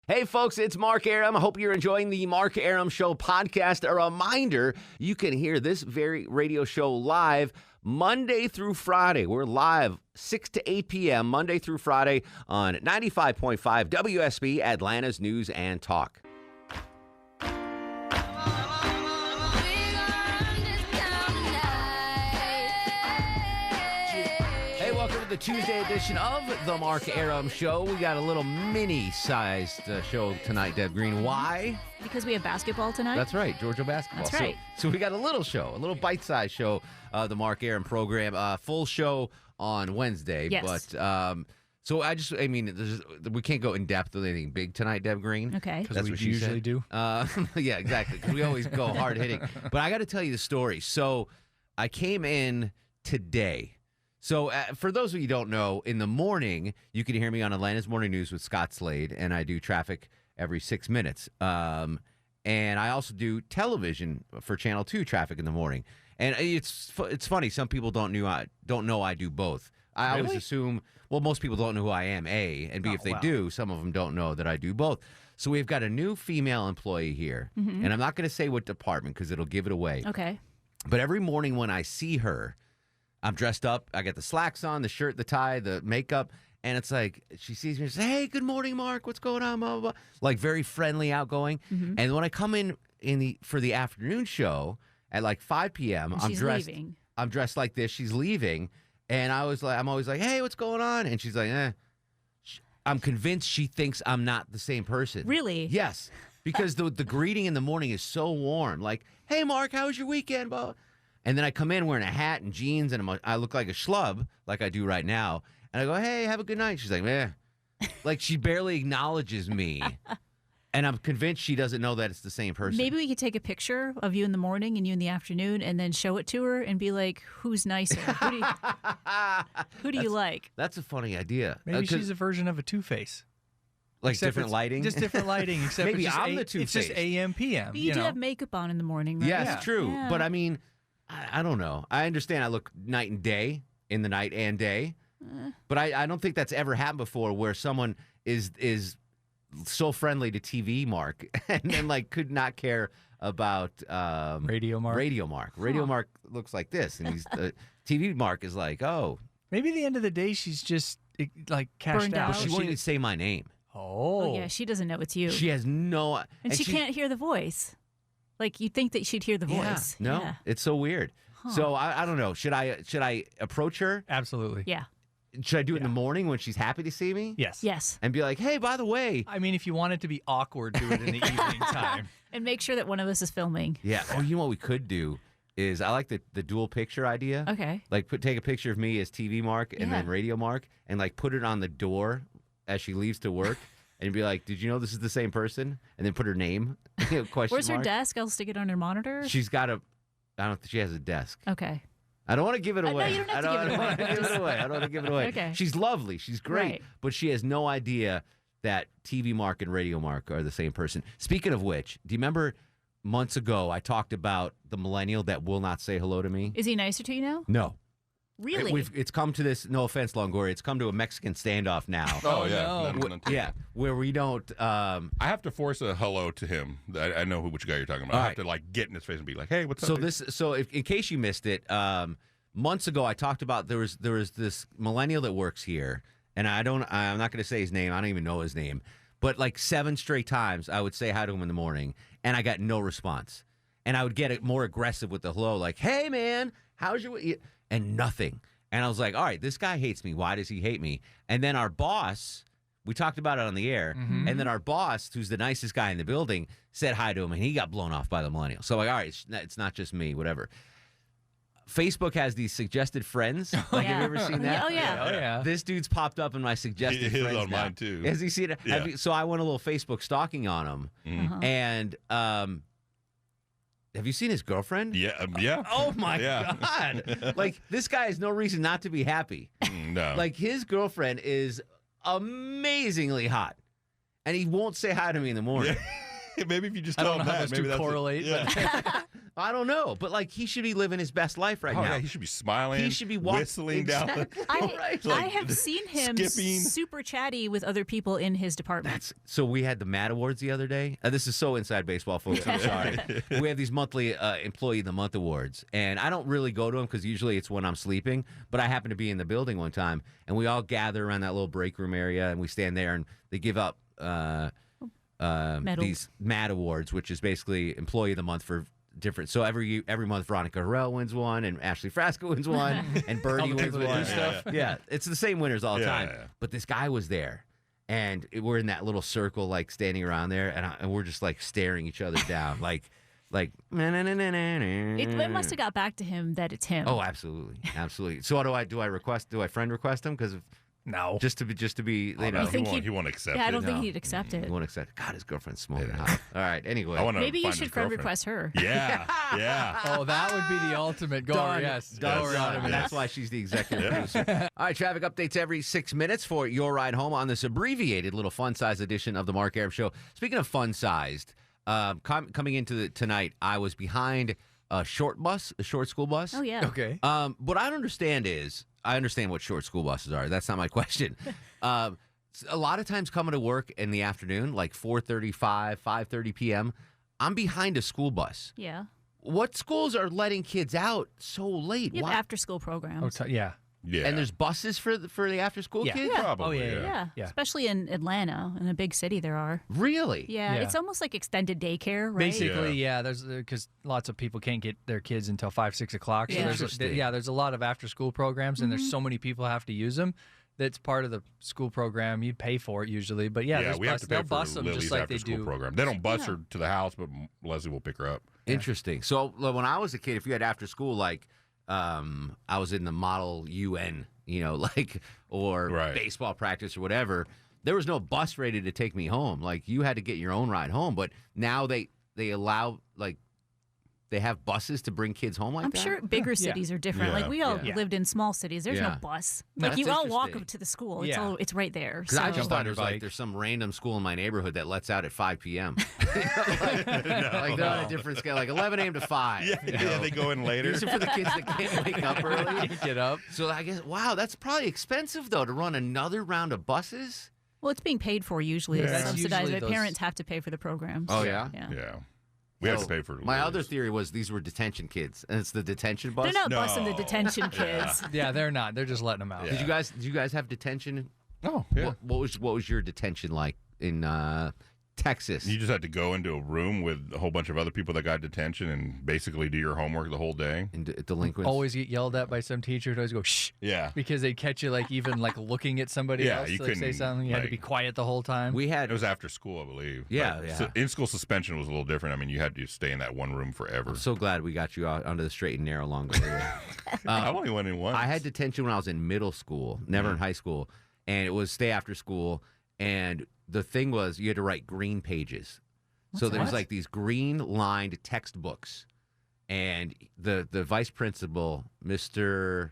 Hey, folks, it's Mark Arum. I hope you're enjoying the Mark Arum Show podcast. A reminder, you can hear this very radio show live Monday through Friday. We're live 6 to 8 p.m. Monday through Friday on 95.5 WSB, Atlanta's News and Talk. Welcome to the Tuesday edition of the Mark Arum Show. We got a little mini-sized show tonight, Deb Green. Why? Because we have basketball tonight? That's right, Georgia basketball. That's right. So we got a little show, a little bite-sized show, the Mark Arum program. Full show on Wednesday. Yes. But, we can't go in-depth with anything big tonight, Deb Green. Okay. Because we usually do. Yeah, exactly. Because we always go hard-hitting. But I got to tell you the story. So I came in today. So for those of you who don't know, in the morning, you can hear me on Atlanta's Morning News with Scott Slade, and I do traffic every 6 minutes. And I also do television for Channel 2 traffic in the morning. And it's funny. Some people don't know I do both. I always assume, well, most people don't know who I am, A, and B, if they do, some of them don't know that I do both. So we've got a new female employee here, and I'm not going to say what department because it'll give it away. Okay. But every morning when I see her, I'm dressed up. I got the slacks on, the shirt, the tie, the makeup. And it's like, she sees me and says, hey, good morning, Mark. What's going on? Blah, blah, blah. Like very friendly, outgoing. And when I come in for the afternoon show at like 5 p.m., I'm dressed like this. She's leaving. And I'm always like, hey, what's going on? And she's like, I'm convinced she thinks I'm not the same person. Really? Yes. Because the greeting in the morning is so warm. Like, hey, Mark, how was your weekend? Blah. And then I come in wearing a hat and jeans, and I look like a schlub, like I do right now. And I go, hey, have a good night. She's like, meh. Like, she barely acknowledges me. And I'm convinced she doesn't know that it's the same person. Maybe we could take a picture of you in the morning and you in the afternoon and then show it to her and be like, who's nicer? Who do you like? That's a funny idea. Maybe she's a version of a Two-Face. Like different lighting? Just different lighting. Except Maybe it's I'm the Two-Face. It's just AM, PM. But you do have makeup on in the morning, right? Yes, true. Yeah. But I mean, I don't know. I understand I look night and day in the night and day. But I don't think that's ever happened before where someone is so friendly to TV Mark and then like could not care about Radio Mark. Radio Mark looks like this, and he's TV Mark is like, oh. Maybe at the end of the day, she's just like cashed Burned out. out. She won't even say my name. Oh. Yeah, she doesn't know it's you. She has no. And she can't hear the voice. Like, you'd think that she'd hear the voice. No, Yeah. it's so weird. So I don't know. Should I approach her? Absolutely. Yeah. Should I do it in the morning when she's happy to see me? Yes. Yes. And be like, hey, by the way. I mean, if you want it to be awkward, do it in the evening time. And make sure that one of us is filming. Yeah. Oh, you know what we could do is I like the dual picture idea. Okay. Like take a picture of me as TV Mark and then Radio Mark and like put it on the door as she leaves to work and be like, did you know this is the same person? And then put her name. Question Where's her mark. desk? I'll stick it on her monitor. She's got I don't think she has a desk. Okay. I don't want to give it away. No, you don't have to give it away. I don't want to give it away. Okay. She's lovely. She's great. Right. But she has no idea that TV Mark and Radio Mark are the same person. Speaking of which, do you remember months ago I talked about the millennial that will not say hello to me? Is he nicer to you now? No. Really? It's come to this, no offense, Longoria, it's come to a Mexican standoff now. Oh, yeah. no. Yeah, where we don't... I have to force a hello to him. I know which guy you're talking about. I have to like get in his face and be like, hey, what's up? So in case you missed it, months ago I talked about there was this millennial that works here, and I'm not going to say his name. I don't even know his name. But like 7 straight times I would say hi to him in the morning, and I got no response. And I would get more aggressive with the hello, like, hey, man, how's your... And nothing. And I was like, all right, this guy hates me. Why does he hate me? And then our boss, we talked about it on the air, and then our boss, who's the nicest guy in the building, said hi to him, and he got blown off by the millennial. So like, all right, it's not just me, whatever. Facebook has these suggested friends. Like, have you ever seen that? Oh, yeah. Oh, yeah. This dude's popped up in my suggested His friends on now. mine, too. Has he seen it? Yeah. So I went a little Facebook stalking on him, and have you seen his girlfriend? Yeah. Yeah. Oh, my God. Like, this guy has no reason not to be happy. No. Like, his girlfriend is amazingly hot, and he won't say hi to me in the morning. Maybe if you just I tell don't him know how that, those maybe two that's correlate. Yeah. I don't know, but like he should be living his best life right Oh, now. yeah, he should be smiling. He should be whistling down the. I Like, have seen him skipping. super chatty with other people in his department. So we had the Mad Awards the other day. This is so inside baseball, folks. I'm sorry. We have these monthly Employee of the Month awards, and I don't really go to them because usually it's when I'm sleeping. But I happened to be in the building one time, and we all gather around that little break room area, and we stand there, and they give up these Mad Awards, which is basically Employee of the Month for different. So every month, Veronica Harrell wins one, and Ashley Frasco wins one, and Birdie wins one. Yeah, it's the same winners all the time. Yeah. But this guy was there. And we're in that little circle, like standing around there, and we're just like staring each other down, like. It must have got back to him that it's him. Oh, absolutely. So what do I request? Do I friend request him? Because No. just to be, Oh, you know, no, he won't accept Yeah, I it. don't think he'd accept it. he won't accept. God, his girlfriend's smoking hot. All right. Anyway, I want to Maybe you find should his friend girlfriend. request her. Yeah, yeah. Oh, that would be the ultimate goal. Done. Yes. Done. Go around him. And that's why she's the executive producer. All right, traffic updates every 6 minutes for your ride home on this abbreviated little fun-sized edition of the Mark Arum Show. Speaking of fun-sized, coming into tonight, I was behind a short school bus. Oh, yeah. Okay. What I don't understand is, I understand what short school buses are. That's not my question. A lot of times coming to work in the afternoon, like 4:35, 5:30 p.m., I'm behind a school bus. Yeah. What schools are letting kids out so late? You have Why? after-school programs. Yeah. Yeah. And there's buses for the after-school Yeah. kids? Yeah. Probably. Oh, yeah, Yeah. Yeah. Especially in Atlanta, in a big city, there are. Really? Yeah. Yeah. It's almost like extended daycare, right? Basically, yeah. There's because lots of people can't get their kids until 5, 6 o'clock. So Yeah. Interesting. there's a lot of after-school programs, and there's so many people have to use them. That's part of the school program. You pay for it usually, but there's we have to pay they'll for bus them Lily's just like after they school do. program. They don't bus her to the house, but Leslie will pick her up. Interesting. So when I was a kid, if you had after school, like I was in the Model UN, or Right. baseball practice or whatever, there was no bus ready to take me home. Like you had to get your own ride home. But now they allow they have buses to bring kids home like I'm that. sure bigger cities are different. Yeah. Like we all Yeah. lived in small cities. There's Yeah. no bus. No, Like you that's all walk interesting. up to the school. Yeah. It's right there. Because I So- just thought on it was your like bike. there's some random school in my neighborhood that lets out at 5 p.m. like they're on a different scale, like 11 a.m. to 5. Yeah, they go in later. These are for the kids that can't wake up early. Get up. So I guess, wow, that's probably expensive, though, to run another round of buses. Well, it's being paid for usually. Yeah. It's That's subsidized. usually But those- parents have to pay for the programs. Oh, yeah? Yeah. Yeah. We have So, to pay for my Lily's. other theory was these were detention kids, and it's the detention bus. They're not busing the No. detention kids. Yeah, they're not. They're just letting them out. Yeah. Did you guys have detention? Oh, yeah. What was your detention like in Texas? You just had to go into a room with a whole bunch of other people that got detention and basically do your homework the whole day. In delinquents? Always get yelled at by some teacher who always go shh Yeah. because they catch you even looking at somebody Yeah, else. you to, say couldn't, something. You had to be quiet the whole time. We had It was after school, I believe. Yeah, But yeah. in-school suspension was a little different. I mean, you had to stay in that one room forever. I'm so glad we got you out onto the straight and narrow long way. I only went in once. I had detention when I was in middle school, never Mm. in high school, and it was stay after school. And the thing was, you had to write green pages. So there was that? like these green lined textbooks, and the vice principal, Mr.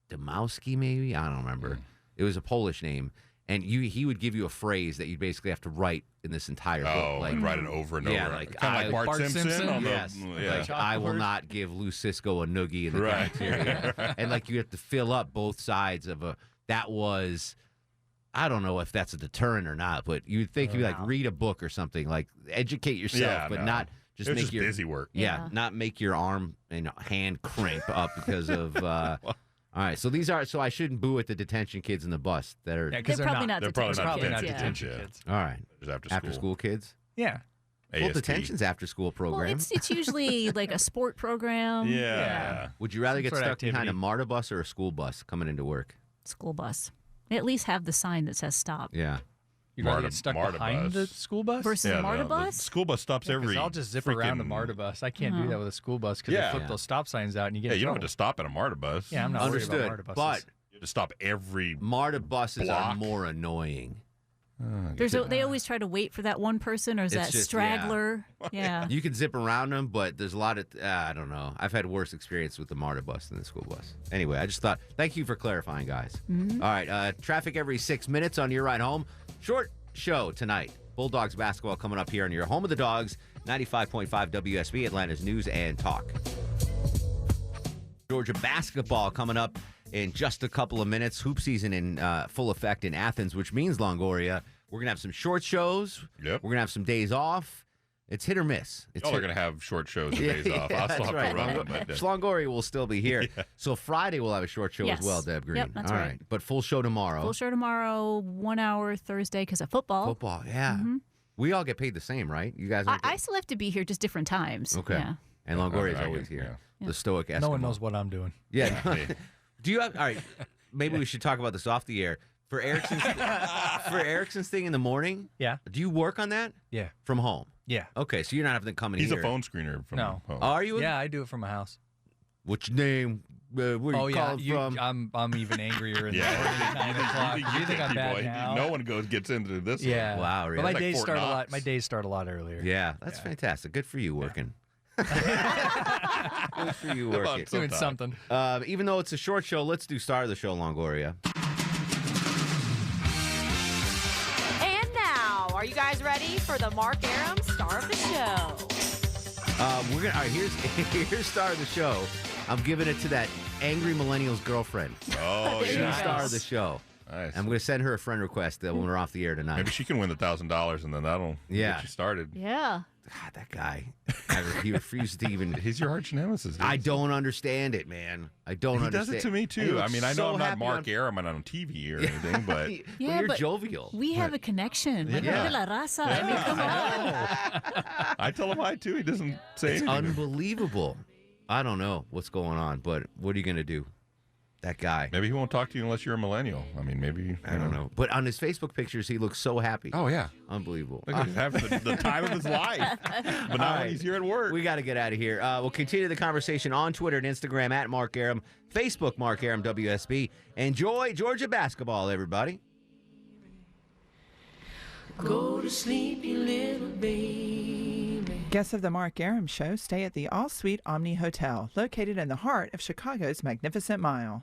Domowski, maybe, I don't remember. It was a Polish name, and he would give you a phrase that you basically have to write in this entire book. Oh, and write it over and Yeah, over. like kind of like Bart Simpson. Simpson? On the, Yes. yeah. Like, I will Chalkboard. not give Lou Cisco a noogie in the Right. cafeteria. And like you have to fill up both sides of that was, I don't know if that's a deterrent or not, but you'd think you like read a book or something, like educate yourself, Yeah, but no. not just It was make just your busy work. Yeah, Yeah. not make your arm and hand cramp up because of. All right, so these are so I shouldn't boo at the detention kids in the bus that are. Yeah, They're 'cause probably not They're probably detention not kids. detention yeah. kids. All right, Just after school kids. Yeah. Well, AST. detention's after school Well, program. it's usually like a sport program. Yeah. Would you rather some get sort of stuck behind a activity. MARTA bus or a school bus coming into work? School bus. At least have the sign that says stop. Yeah. You'd rather MARTA get stuck bus. behind the school bus? Versus a MARTA the bus? school bus stops 'Cause every. I'll just zip around a freaking- MARTA bus. I can't do that with a school bus because Yeah. they flip Yeah. those stop signs out and you get Yeah, in you don't have trouble. to stop at a MARTA bus. Yeah, I'm not worried Understood. about MARTA But buses. You have to stop every. MARTA buses are Block. more annoying. They always try to wait for that one person or is It's that just- straggler? Yeah. You can zip around them, but there's a lot of I don't know. I've had worse experience with the MARTA bus than the school bus. Anyway, I just thought. Thank you for clarifying, guys. All right, traffic every 6 minutes on your ride home. Short show tonight. Bulldogs basketball coming up here on your home of the Dogs, 95.5 WSB, Atlanta's News and Talk. Georgia basketball coming up in just a couple of minutes. Hoop season in full effect in Athens, which means, Longoria, we're going to have some short shows. Yep. We're going to have some days off. It's hit or miss. It's They're going to have short shows and days off. I'll still have right. to run them. But, Longoria will still be here. Yeah. So Friday we'll have a short show Yes. as well, Deb Green. Yep, that's All right. But full show tomorrow. Full show tomorrow, 1 hour Thursday because of football. Football, yeah. We all get paid the same, right? You guys aren't I still have to be here, just different times. Okay. Yeah. And Longoria's Okay, always yeah. here. The stoic Eskimo. No one knows what I'm doing. Yeah. Yeah. Do you have, all right, maybe we should talk about this off the air. For Erickson's thing in the morning, Yeah. do you work on that Yeah. from home? Yeah. Okay, so you're not having to come in He's here. a phone screener from No. home. Are you? Yeah, I do it from my house. Which name? Where you calling from? I'm even angrier in the morning Yeah. at 9 o'clock. You You think I'm bad now? No one gets into this. Yeah. Wow, really? But my It's like days Fort start a Knox. lot. My days start a lot earlier. Yeah, that's fantastic. Good for you working. Good for you working. Doing something. Even though it's a short show, let's do star of the show, Longoria. And now, are you guys ready for the Mark Arum star of the show? We're gonna. All right, here's star of the show. I'm giving it to that angry millennial's girlfriend. Oh, She's yeah. star of the show. Nice. I'm going to send her a friend request when we're off the air tonight. Maybe she can win the $1,000 and then that'll get you started. Yeah. God, that guy. He refuses to even. He's your arch nemesis. I don't understand it, man. I don't He understand. does it to me And he too. looks I mean, I know so I'm not happy Mark Arum on TV or anything, but Yeah, you're but jovial. We have a connection. Yeah. De la raza. I mean, come on. I tell him I too. He doesn't say It's anything. unbelievable. I don't know what's going on, but what are you going to do? That guy. Maybe he won't talk to you unless you're a millennial. I mean, maybe. I don't know. But on his Facebook pictures, he looks so happy. Oh, yeah. Unbelievable. Look at him having the time of his life. But now right. he's here at work. We got to get out of here. We'll continue the conversation on Twitter and Instagram at Mark Arum, Facebook Mark Arum WSB. Enjoy Georgia basketball, everybody. Go to sleep, you little baby. Guests of the Mark Arum Show stay at the All Suite Omni Hotel, located in the heart of Chicago's Magnificent Mile.